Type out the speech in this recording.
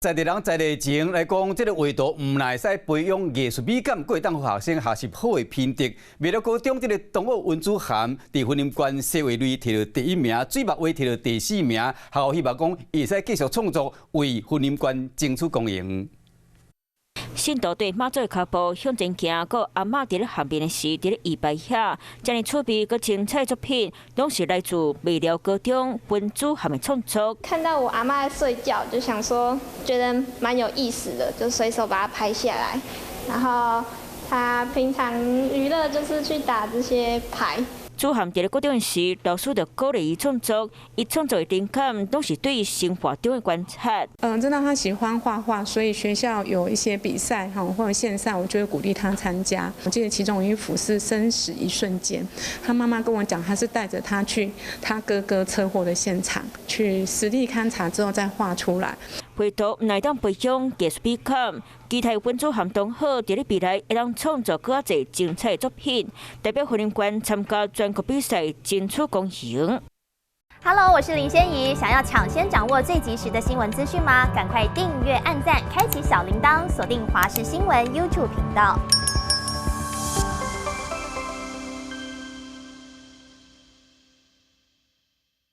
在地人在地情来讲，这个画图唔乃使培养艺术美感，过当学生学习好的品德。未了高中这个同学温子涵，伫婚姻关系话类摕到第1名，水墨画摕到第4名。校希望讲，会使继续创作，为婚姻关争取公平。 信徒对妈祖的脚步向前行，搁阿嬷伫咧旁边的时，伫咧仪摆遐，遮尔趣味搁精彩的作品，拢是来自未了高中温子涵的创作。看到我阿嬷在睡觉，就想说，觉得蛮有意思的，就随手把它拍下来。然后他平常娱乐就是去打这些牌。 子涵伫咧高中时，老师就鼓励伊创作，伊创作的灵感都是对生活中的观察。知道他喜欢画画，所以学校有一些比赛或者线上，我就会鼓励他参加。我记得其中有一幅是生死一瞬间，他妈妈跟我讲，他是带着他去他哥哥车祸的现场，去实地勘察之后再画出来。画图唔乃当培养艺术美感，期待温子涵同学伫咧未来会当创作更加侪精彩的作品，代表婚姻关参加全国比赛，争取公平。Hello， 我是林仙怡。想要抢先掌握最及时的新闻资讯吗？赶快订阅、按赞、开启小铃铛，锁定华视新闻 YouTube 频道。